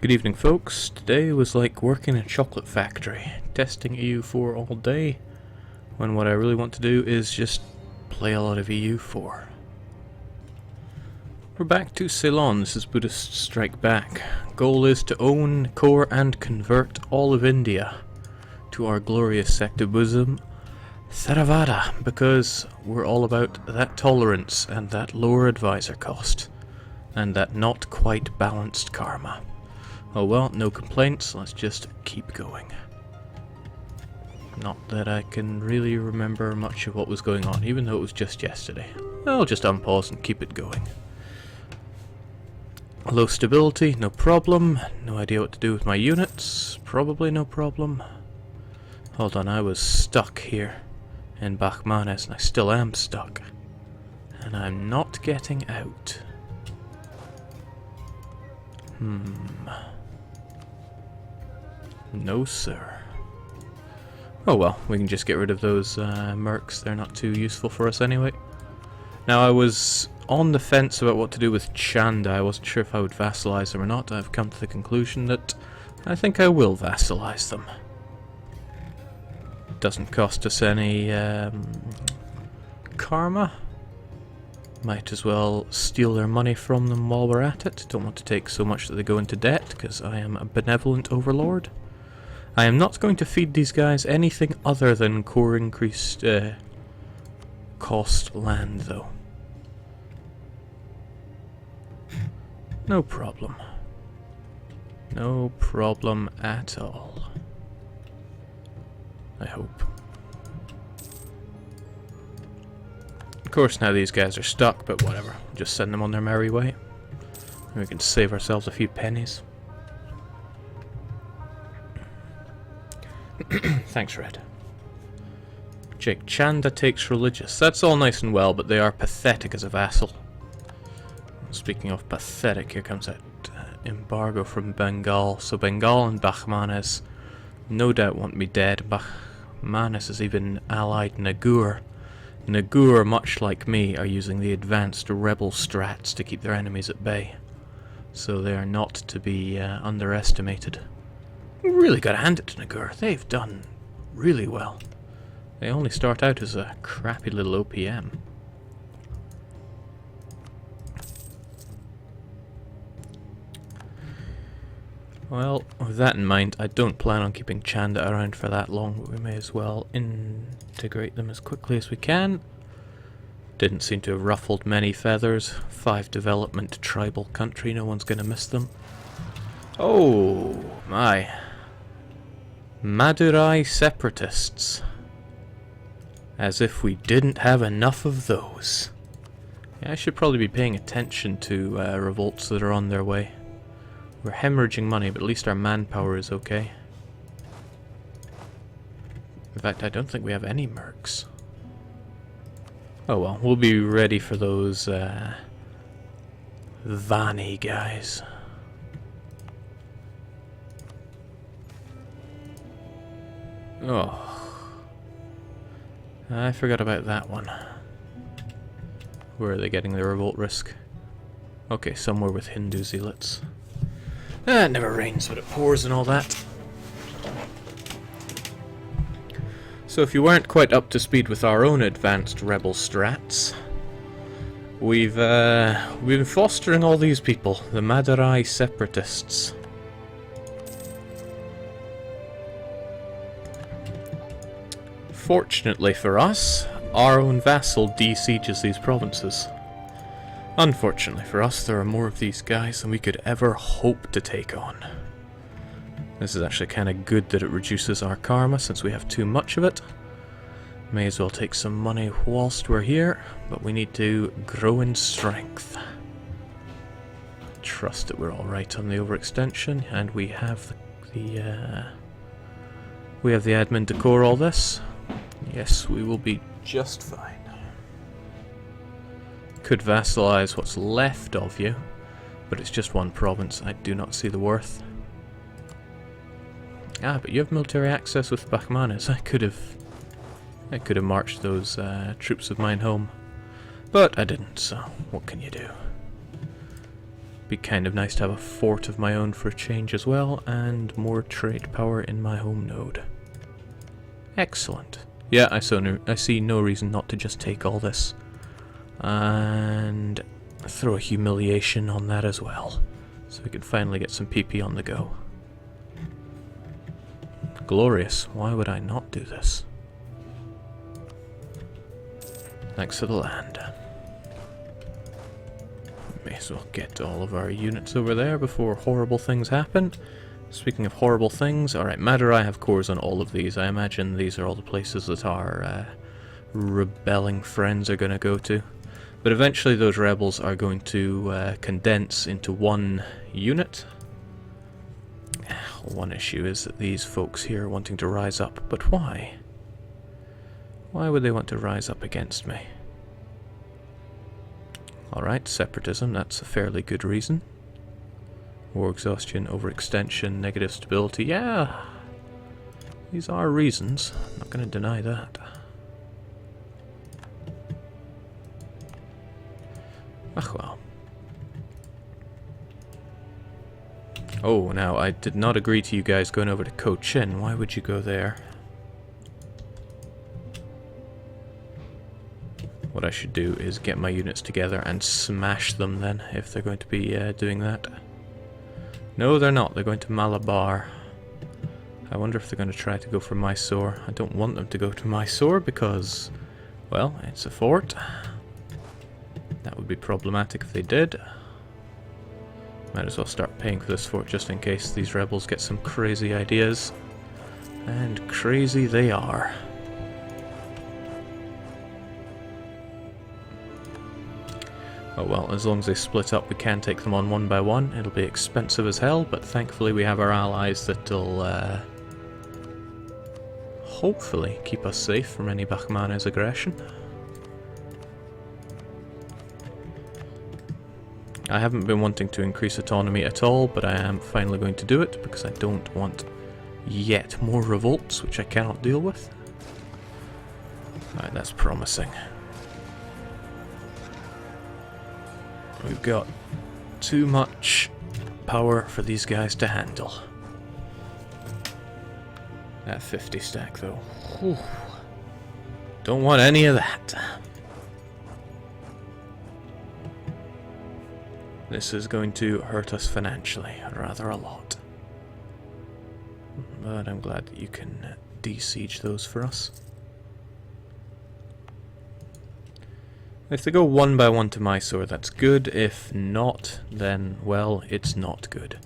Good evening, folks. Today was like working in a chocolate factory, testing EU4 all day, when what I really want to do is just play a lot of EU4. We're back to Ceylon. This is Buddhists Strike Back. Goal is to own, core and convert all of India to our glorious sect of Buddhism, Theravada, because we're all about that tolerance and that lower advisor cost, and that not quite balanced karma. Oh well, no complaints, let's just keep going. Not that I can really remember much of what was going on, even though it was just yesterday. I'll just unpause and keep it going. Low stability, no problem. No idea what to do with my units, probably no problem. Hold on, I was stuck here in Bachmanes, and I still am stuck. And I'm not getting out. No, sir. Oh well, we can just get rid of those mercs. They're not too useful for us anyway. Now, I was on the fence about what to do with Chanda. I wasn't sure if I would vassalize them or not. I've come to the conclusion that I think I will vassalize them. Doesn't cost us any karma. Might as well steal their money from them while we're at it. Don't want to take so much that they go into debt, because I am a benevolent overlord. I am not going to feed these guys anything other than core increased cost land, though. No problem. No problem at all. I hope. Of course, now these guys are stuck, but whatever. We'll just send them on their merry way. We can save ourselves a few pennies. Thanks, Red. Jake Chanda takes religious. That's all nice and well, but they are pathetic as a vassal. Speaking of pathetic, here comes that embargo from Bengal. So Bengal and Bachmanes no doubt want me dead. Bachmanes has even allied Nagur. Nagur, much like me, are using the advanced rebel strats to keep their enemies at bay. So they are not to be underestimated. Really got to hand it to Nagur. They've done really well. They only start out as a crappy little OPM. Well, with that in mind, I don't plan on keeping Chanda around for that long, but we may as well integrate them as quickly as we can. Didn't seem to have ruffled many feathers. 5 development tribal country, no one's gonna miss them. Oh my. Madurai separatists. As if we didn't have enough of those. Yeah, I should probably be paying attention to revolts that are on their way. We're hemorrhaging money, but at least our manpower is okay. In fact, I don't think we have any mercs. Oh well, we'll be ready for those Vani guys. Oh, I forgot about that one. Where are they getting the revolt risk? Okay, somewhere with Hindu zealots. It never rains but it pours and all that. So if you weren't quite up to speed with our own advanced rebel strats, we've been fostering all these people, the Madurai separatists. Fortunately for us, our own vassal de-sieges these provinces. Unfortunately for us, there are more of these guys than we could ever hope to take on. This is actually kind of good that it reduces our karma, since we have too much of it. May as well take some money whilst we're here, but we need to grow in strength. Trust that we're alright on the overextension, and we have the admin to core all this. Yes, we will be just fine. Could vassalize what's left of you, but it's just one province. I do not see the worth. Ah, but you have military access with Bachmanes. I could have marched those troops of mine home, but I didn't. So what can you do? Be kind of nice to have a fort of my own for a change as well, and more trade power in my home node. Excellent. Yeah, I see no reason not to just take all this. And throw a humiliation on that as well, so we can finally get some PP on the go. Glorious. Why would I not do this? Thanks for the land. May as well get all of our units over there before horrible things happen. Speaking of horrible things, alright, Madurai have cores on all of these. I imagine these are all the places that our rebelling friends are going to go to. But eventually those rebels are going to condense into one unit. One issue is that these folks here are wanting to rise up, but why? Why would they want to rise up against me? Alright, separatism, that's a fairly good reason. War exhaustion, overextension, negative stability, yeah! These are reasons, I'm not going to deny that. Ach well. Oh, now, I did not agree to you guys going over to Cochin. Why would you go there? What I should do is get my units together and smash them then, if they're going to be doing that. No, they're not. They're going to Malabar. I wonder if they're going to try to go for Mysore. I don't want them to go to Mysore because, well, it's a fort. That would be problematic if they did. Might as well start paying for this fort just in case these rebels get some crazy ideas. And crazy they are. Oh well, as long as they split up we can take them on one by one. It'll be expensive as hell, but thankfully we have our allies that'll hopefully keep us safe from any Bahmana's aggression. I haven't been wanting to increase autonomy at all, but I am finally going to do it because I don't want yet more revolts, which I cannot deal with. Alright, that's promising. We've got too much power for these guys to handle. That 50 stack though. Whew. Don't want any of that. This is going to hurt us financially, rather a lot. But I'm glad that you can de-siege those for us. If they go one by one to Mysore, that's good. If not, then, well, it's not good.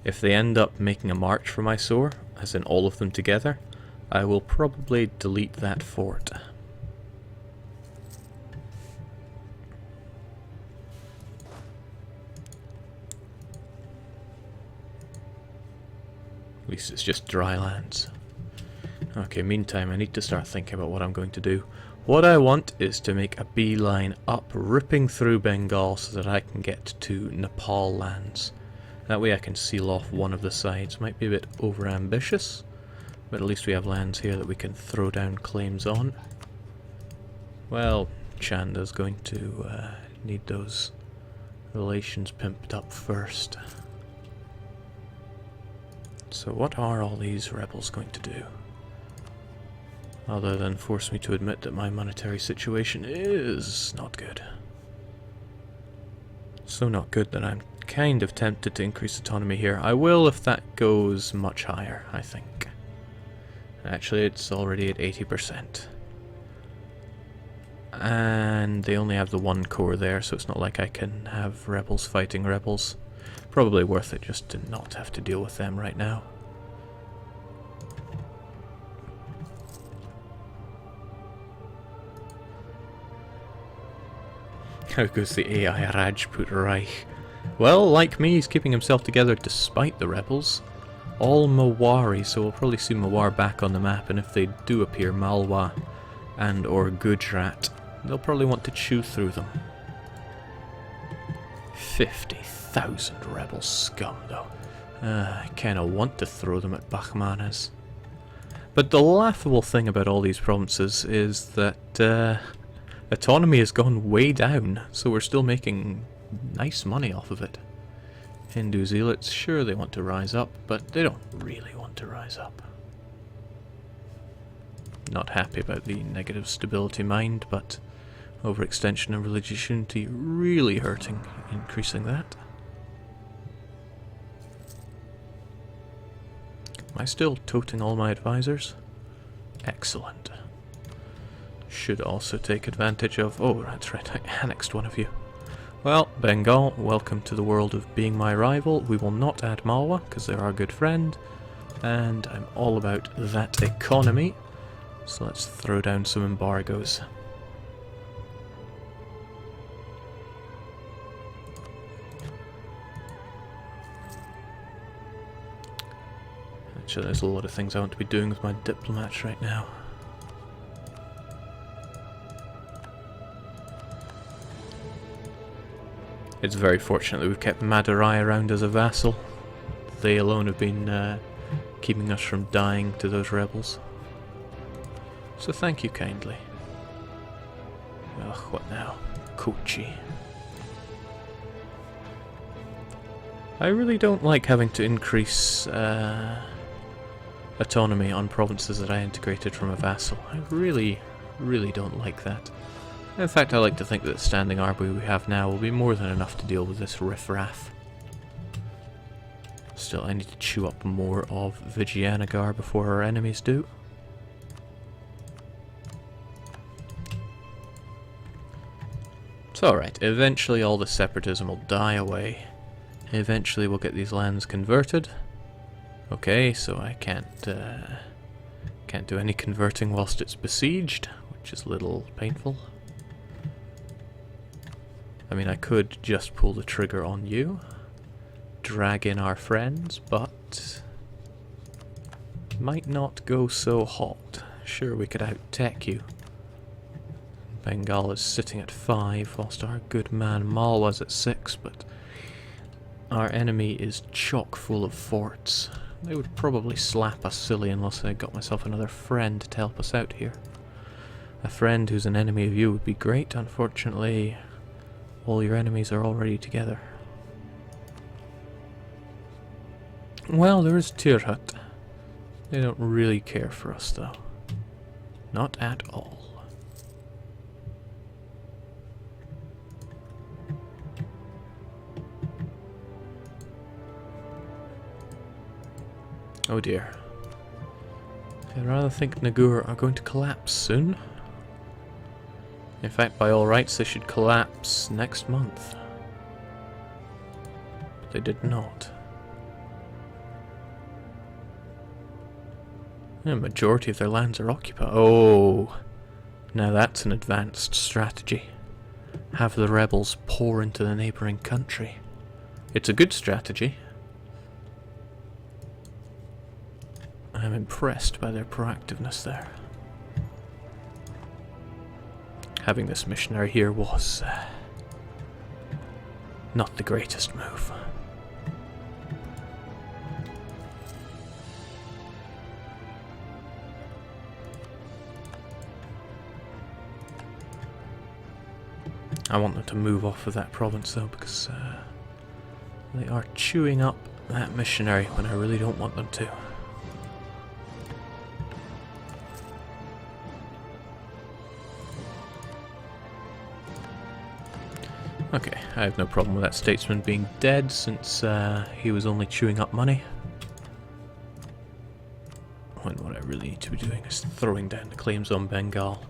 If they end up making a march for Mysore, as in all of them together, I will probably delete that fort. At least it's just dry lands. Okay, meantime, I need to start thinking about what I'm going to do. What I want is to make a beeline up, ripping through Bengal so that I can get to Nepal lands. That way I can seal off one of the sides. Might be a bit over-ambitious, but at least we have lands here that we can throw down claims on. Well, Chanda's going to need those relations pimped up first. So what are all these rebels going to do? Other than force me to admit that my monetary situation is not good. So not good that I'm kind of tempted to increase autonomy here. I will if that goes much higher, I think. Actually, it's already at 80%. And they only have the one core there, so it's not like I can have rebels fighting rebels. Probably worth it just to not have to deal with them right now. How goes the AI Rajput Reich? Well, like me, he's keeping himself together despite the rebels. All Mawari, so we'll probably see Mawar back on the map, and if they do appear, Malwa and or Gujarat, they'll probably want to chew through them. 50,000 rebel scum, though. I kinda want to throw them at Bahmanas. But the laughable thing about all these provinces is that autonomy has gone way down, so we're still making nice money off of it. Hindu zealots, sure they want to rise up, but they don't really want to rise up. Not happy about the negative stability mind, but overextension of religious unity really hurting, increasing that. Am I still toting all my advisors? Excellent. Should also take advantage of... Oh, that's right, I annexed one of you. Well, Bengal, welcome to the world of being my rival. We will not add Malwa, because they're our good friend. And I'm all about that economy. So let's throw down some embargoes. Actually, there's a lot of things I want to be doing with my diplomats right now. It's very fortunate that we've kept Madurai around as a vassal. They alone have been keeping us from dying to those rebels. So thank you kindly. Ugh, what now? Kochi. I really don't like having to increase autonomy on provinces that I integrated from a vassal. I really don't like that. In fact, I like to think that the standing army we have now will be more than enough to deal with this riffraff. Still, I need to chew up more of Vijayanagar before our enemies do. It's alright, eventually all the separatism will die away. Eventually we'll get these lands converted. Okay, so I can't do any converting whilst it's besieged, which is a little painful. I mean, I could just pull the trigger on you, drag in our friends, but might not go so hot. Sure, we could out-tech you. Bengal is sitting at 5, whilst our good man Malwa's at 6, but our enemy is chock full of forts. They would probably slap us silly unless I got myself another friend to help us out here. A friend who's an enemy of you would be great. Unfortunately, all your enemies are already together. Well, there is Tirhut. They don't really care for us, though. Not at all. Oh dear. I rather think Nagur are going to collapse soon. In fact, by all rights, they should collapse next month. But they did not. The majority of their lands are occupied. Oh, now that's an advanced strategy. Have the rebels pour into the neighbouring country. It's a good strategy. I'm impressed by their proactiveness there. Having this missionary here was not the greatest move. I want them to move off of that province though, because they are chewing up that missionary when I really don't want them to. Okay, I have no problem with that statesman being dead, since he was only chewing up money. When what I really need to be doing is throwing down the claims on Bengal.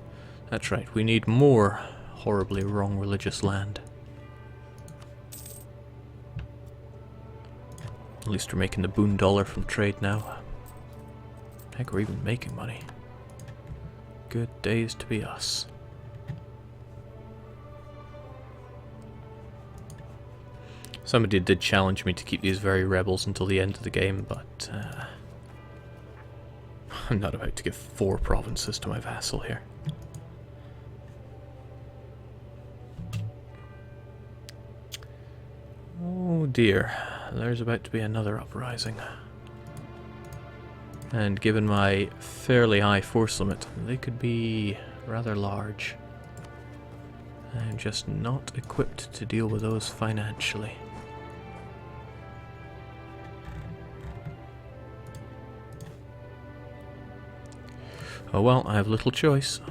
That's right, we need more horribly wrong religious land. At least we're making the boon dollar from trade now. Heck, we're even making money. Good days to be us. Somebody did challenge me to keep these very rebels until the end of the game, but I'm not about to give 4 provinces to my vassal here. Oh dear, there's about to be another uprising. And given my fairly high force limit, they could be rather large. I'm just not equipped to deal with those financially. Oh well, I have little choice.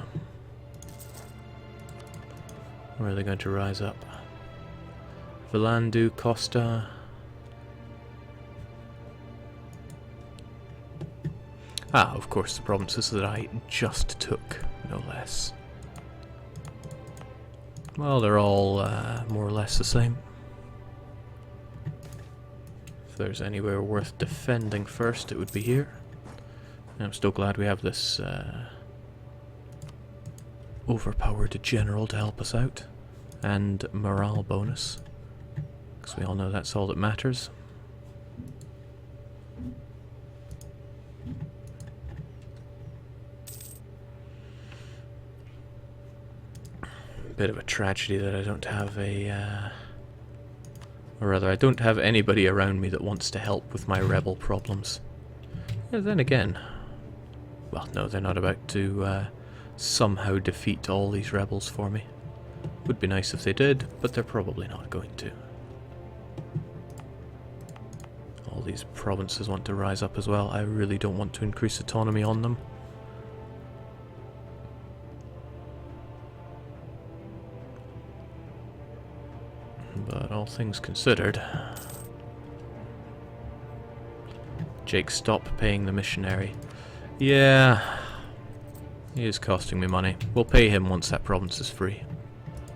Where are they going to rise up? Vilandu, Costa... Ah, of course, the provinces that I just took, no less. Well, they're all more or less the same. If there's anywhere worth defending first, it would be here. And I'm still glad we have this overpowered general to help us out. And morale bonus. Because we all know that's all that matters. Bit of a tragedy that I don't have a... or rather, I don't have anybody around me that wants to help with my rebel problems. Yeah, then again... Well, no, they're not about to somehow defeat all these rebels for me. Would be nice if they did, but they're probably not going to. All these provinces want to rise up as well. I really don't want to increase autonomy on them. But all things considered... Jake, stop paying the missionary. Yeah... He is costing me money. We'll pay him once that province is free.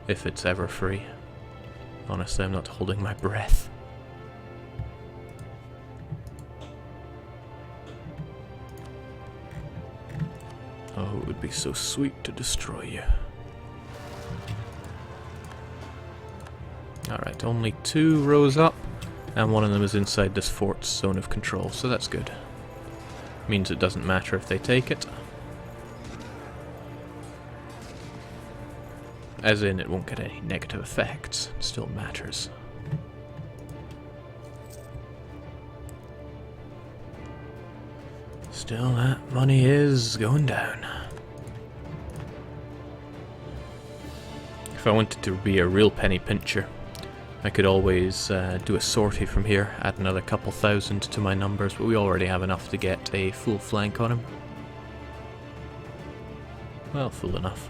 If it's ever free. Honestly, I'm not holding my breath. Oh, it would be so sweet to destroy you. Alright, only 2 rows up, and one of them is inside this fort's zone of control, so that's good. Means it doesn't matter if they take it. As in, it won't get any negative effects. It still matters. Still, that money is going down. If I wanted to be a real penny pincher, I could always do a sortie from here, add another couple thousand to my numbers, but we already have enough to get a full flank on him. Well, full enough.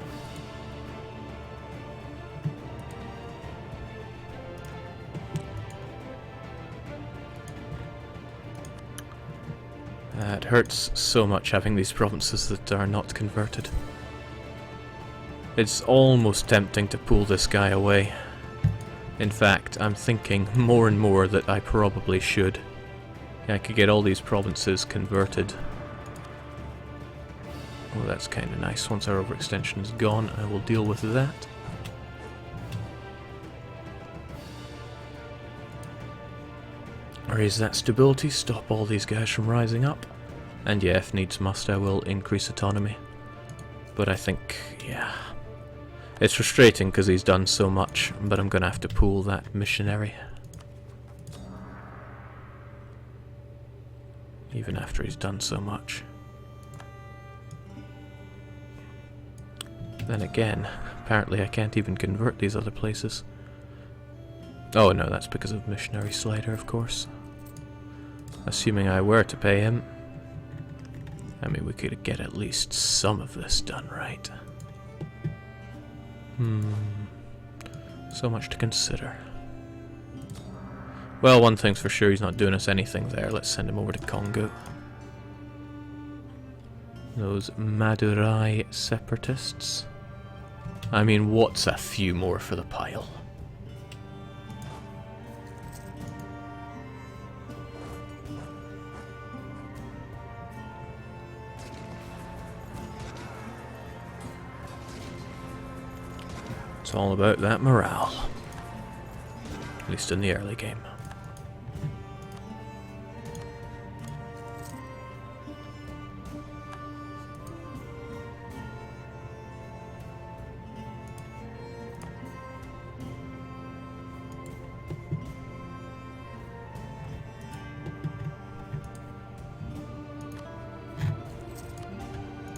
It hurts so much having these provinces that are not converted. It's almost tempting to pull this guy away. In fact, I'm thinking more and more that I probably should. I could get all these provinces converted. Oh, that's kind of nice. Once our overextension is gone, I will deal with that. Raise that stability, stop all these guys from rising up. And yeah, if needs must, I will increase autonomy. But I think, yeah... It's frustrating because he's done so much, but I'm going to have to pull that missionary. Even after he's done so much. Then again, apparently I can't even convert these other places. Oh no, that's because of missionary slider, of course. Assuming I were to pay him. I mean, we could get at least some of this done right. So much to consider. Well, one thing's for sure, he's not doing us anything there. Let's send him over to Congo. Those Madurai separatists. I mean, what's a few more for the pile? It's all about that morale. At least in the early game.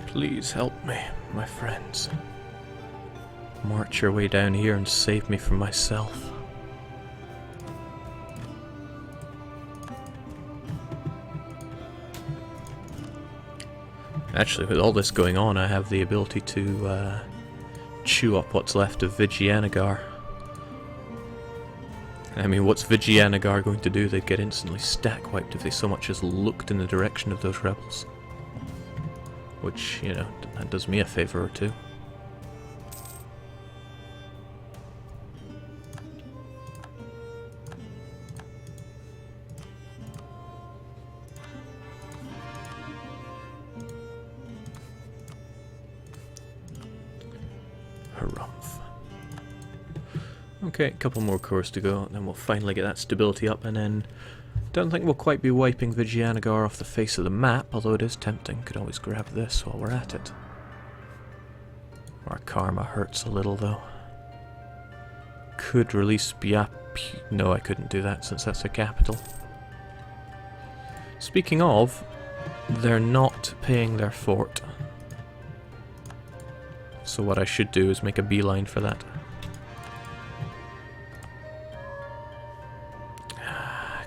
Please help me, my friends. March your way down here and save me from myself. Actually, with all this going on, I have the ability to chew up what's left of Vijayanagara. I mean, what's Vijayanagara going to do? They'd get instantly stack wiped if they so much as looked in the direction of those rebels. Which, you know, that does me a favour or two. Harumph. Okay, a couple more cores to go, and then we'll finally get that stability up, and then don't think we'll quite be wiping Vijayanagara off the face of the map, although it is tempting. Could always grab this while we're at it. Our karma hurts a little, though. Could release No, I couldn't do that, since that's a capital. Speaking of, they're not paying their fort. So what I should do is make a beeline for that.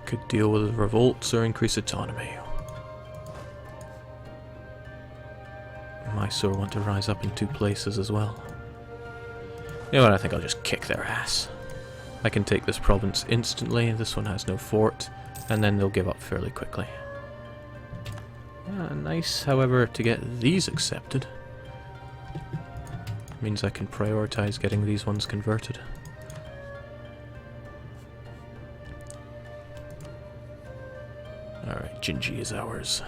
Could deal with revolts or increase autonomy. Mysore want to rise up in 2 places as well. You know what, I think I'll just kick their ass. I can take this province instantly, this one has no fort, and then they'll give up fairly quickly. Nice, however, to get these accepted. Means I can prioritize getting these ones converted. Alright, Jinji is ours.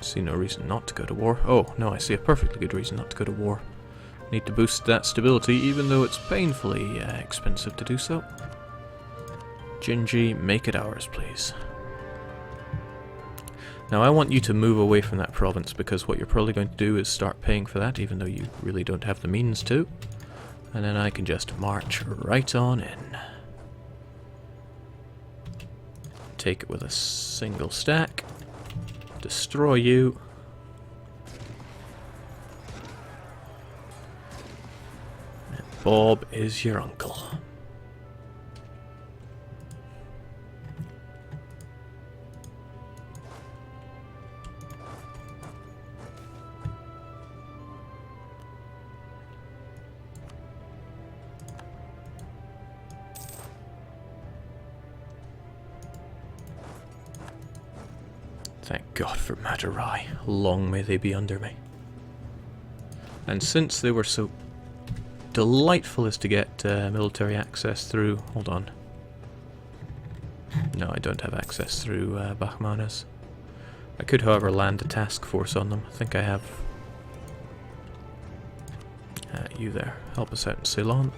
See no reason not to go to war. Oh, no, I see a perfectly good reason not to go to war. Need to boost that stability, even though it's painfully expensive to do so. Jinji, make it ours, please. Now, I want you to move away from that province, because what you're probably going to do is start paying for that, even though you really don't have the means to. And then I can just march right on in. Take it with a single stack. Destroy you. And Bob is your uncle. Thank God for Madurai. Long may they be under me. And since they were so delightful as to get military access through... Hold on. No, I don't have access through Bahmanas. I could, however, land a task force on them. I think I have... you there. Help us out in Ceylon.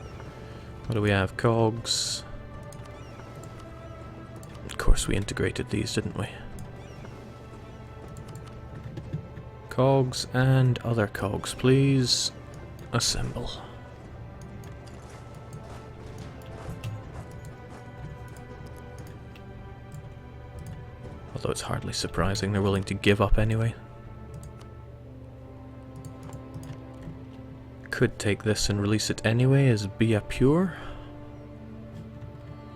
What do we have? Cogs. Of course we integrated these, didn't we? Cogs and other cogs, please assemble. Although it's hardly surprising they're willing to give up anyway. Could take this and release it anyway as Bia Pure.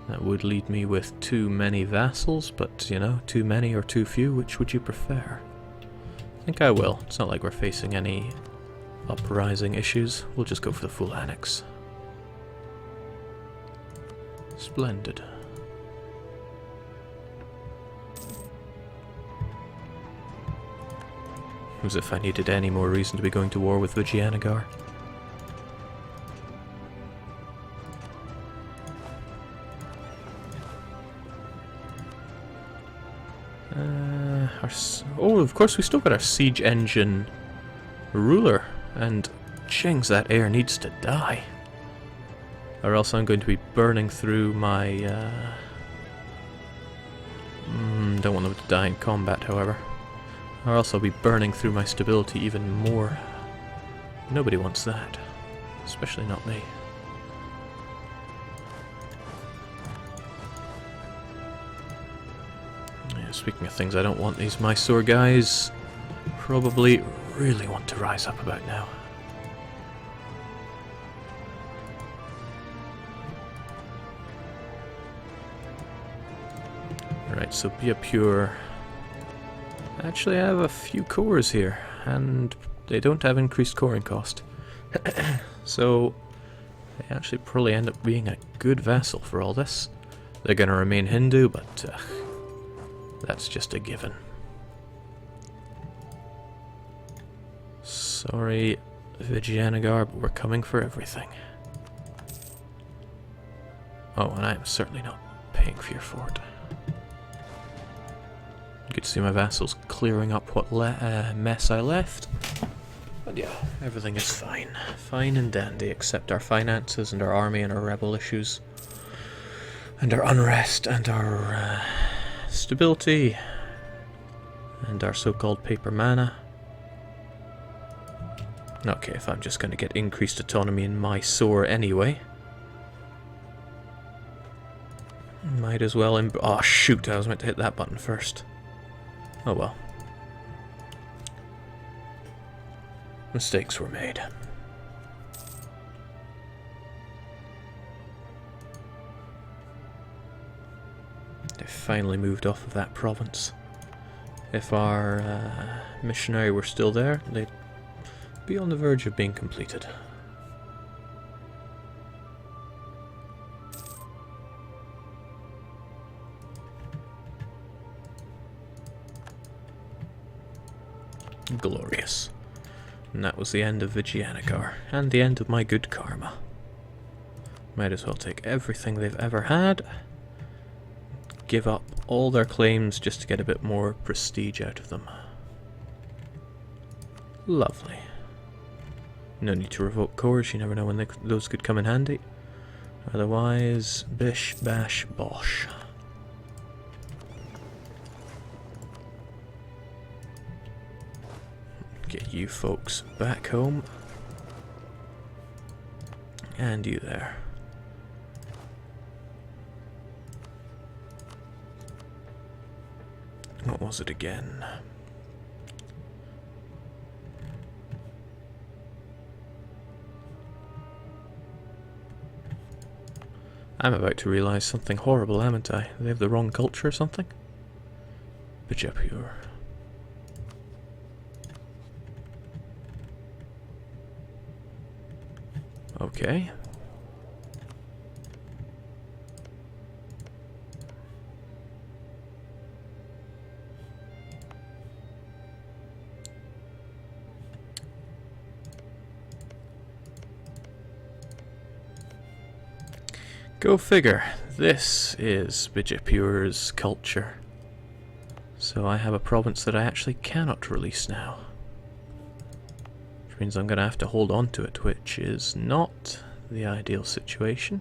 That would leave me with too many vassals, but you know, too many or too few, which would you prefer? I think I will. It's not like we're facing any uprising issues. We'll just go for the full annex. Splendid. As if I needed any more reason to be going to war with Vijayanagara. Oh, of course, we still got our siege engine ruler, and Cheng's that heir needs to die. Or else I'm going to be burning through my... don't want them to die in combat, however. Or else I'll be burning through my stability even more. Nobody wants that. Especially not me. Speaking of things I don't want, these Mysore guys probably really want to rise up about now. Alright, so be a pure. Actually, I have a few cores here, and they don't have increased coring cost. So, they actually probably end up being a good vassal for all this. They're going to remain Hindu, but that's just a given. Sorry, Vijayanagar, but we're coming for everything. Oh, and I'm certainly not paying for your fort. Good to see my vassals clearing up what mess I left. But yeah, everything is fine. Fine and dandy, except our finances and our army and our rebel issues. And our unrest and our stability. And our so-called paper mana. Okay, if I'm just going to get increased autonomy in Mysore anyway. Might as well oh shoot, I was meant to hit that button first. Oh well. Mistakes were made. They finally moved off of that province. If our missionary were still there, they'd be on the verge of being completed. Glorious. And that was the end of Vijayanagar, and the end of my good karma. Might as well take everything they've ever had, give up all their claims just to get a bit more prestige out of them. Lovely. No need to revoke cores, you never know when those could come in handy. Otherwise, bish, bash, bosh. Get you folks back home. And you there. What was it again? I'm about to realize something horrible, haven't I? They have the wrong culture or something? Bijapur. Okay. Go figure. This is Bijapur's culture. So I have a province that I actually cannot release now. Which means I'm going to have to hold on to it, which is not the ideal situation.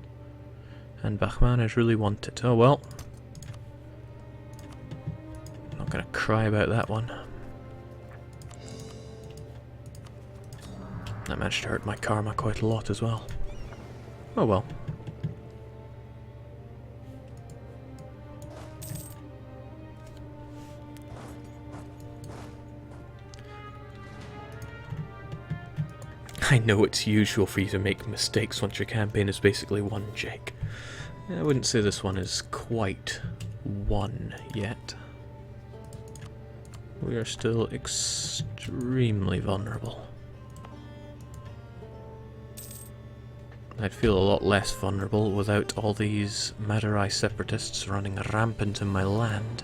And Bahmanas really want it. Oh well. I'm not going to cry about that one. That managed to hurt my karma quite a lot as well. Oh well. I know it's usual for you to make mistakes once your campaign is basically won, Jake. I wouldn't say this one is quite won yet. We are still extremely vulnerable. I'd feel a lot less vulnerable without all these Madurai separatists running rampant in my land.